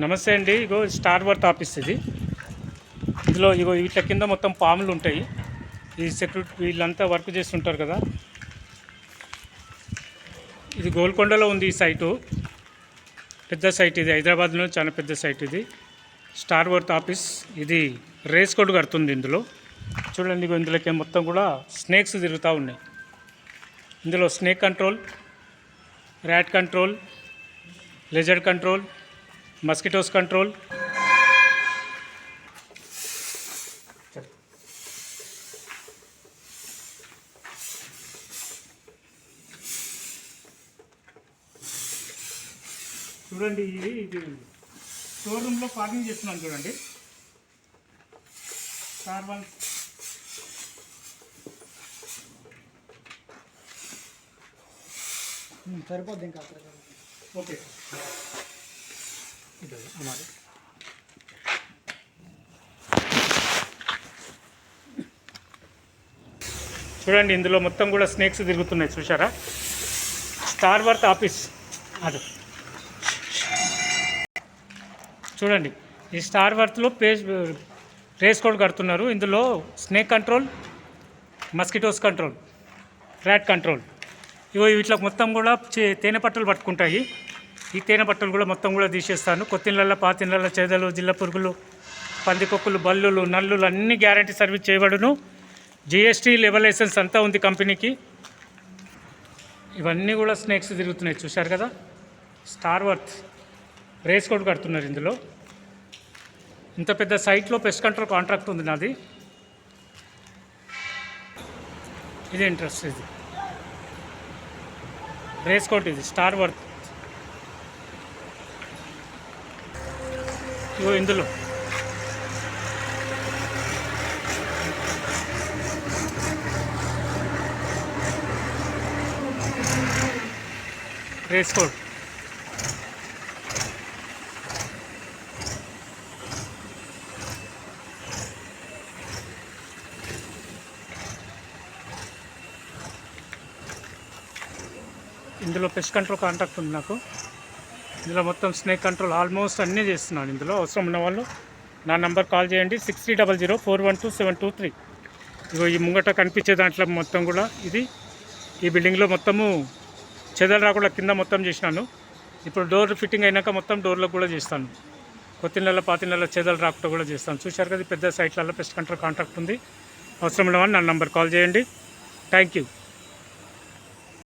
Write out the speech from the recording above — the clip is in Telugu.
నమస్తే అండి. ఇగో స్టార్ వర్త్ ఆఫీస్ ఇది. ఇందులో ఇగో వీటి కింద మొత్తం పాములు ఉంటాయి. ఈ సెక్యూరిటీ వీళ్ళంతా వర్క్ చేస్తుంటారు కదా. ఇది గోల్కొండలో ఉంది ఈ సైటు. పెద్ద సైట్ ఇది, హైదరాబాద్లో చాలా పెద్ద సైట్ ఇది. స్టార్ వర్త్ ఆఫీస్ ఇది. రేస్ కోడ్ కడుతుంది ఇందులో. చూడండి, ఇగో ఇందులోకి మొత్తం కూడా స్నేక్స్ తిరుగుతూ ఉన్నాయి. ఇందులో snake control, rat control, lizard control, mosquitoes control, చూడండి ఇది షోరూంలో పార్కింగ్ చేస్తున్నాను చూడండి. స్టార్ వన్ సరిపోద్ది ఇంకా ఓకే. हमारे చూడండి, ఇందులో మొత్తం కూడా స్నేక్స్ తిరుగుతున్నాయి చూసారా. స్టార్ వర్త్ ఆఫీస్ అది చూడండి. ఈ స్టార్ వర్త్లో రేస్ కోడ్ కడుతున్నారు. ఇందులో snake control, mosquitoes control, rat control. ఇవో వీటిలో మొత్తం కూడా తేనె పట్టలు పట్టుకుంటాయి. ఈ తేనె పట్టలు కూడా మొత్తం కూడా తీసేస్తాను. కొత్తిళ్ళల్లో, పాతిళ్ళల్లో చేదలు, జిల్ల పురుగులు, పందికొక్కులు, బల్లులు, నల్లులు అన్నీ గ్యారంటీ సర్వీస్ చేయబడును. జిఎస్టీ లెవెల్ లైసెన్స్ అంతా ఉంది కంపెనీకి. ఇవన్నీ కూడా స్నేక్స్ తిరుగుతున్నాయి చూశారు కదా. స్టార్ వర్త్ రేస్ కోడ్ కడుతున్నారు ఇందులో. ఇంత పెద్ద సైట్లో పెస్ట్ కంట్రోల్ కాంట్రాక్ట్ ఉంది నాది. ఇది ఇంట్రెస్ట్, ఇది రేస్ కోడ్, ఇది స్టార్ వర్త్. ఇగో ఇందులో రేస్ కోడ్. ఇందులో పెస్ట్ కంట్రోల్ కాంటాక్ట్ ఉంది నాకు. ఇందులో మొత్తం స్నేక్ కంట్రోల్ ఆల్మోస్ట్ అన్నీ చేస్తున్నాను. ఇందులో అవసరం ఉన్న వాళ్ళు నా నంబర్ కాల్ చేయండి, 6300412723. ఇగో ఈ ముంగట కనిపించే దాంట్లో మొత్తం కూడా ఇది ఈ బిల్డింగ్లో మొత్తము చెదలు రాకుండా కింద మొత్తం చేసినాను. ఇప్పుడు డోర్ ఫిట్టింగ్ అయినాక మొత్తం డోర్లకు కూడా చేస్తాను. కొత్తిళ్ళ పాతిళ్ళ చెదలు రాకుండా కూడా చేస్తాను. చూశారు కదా, పెద్ద సైట్లలో పెస్ట్ కంట్రోల్ కాంట్రాక్ట్ ఉంది. అవసరం ఉన్న వాళ్ళు నా నంబర్ కాల్ చేయండి. Thank you.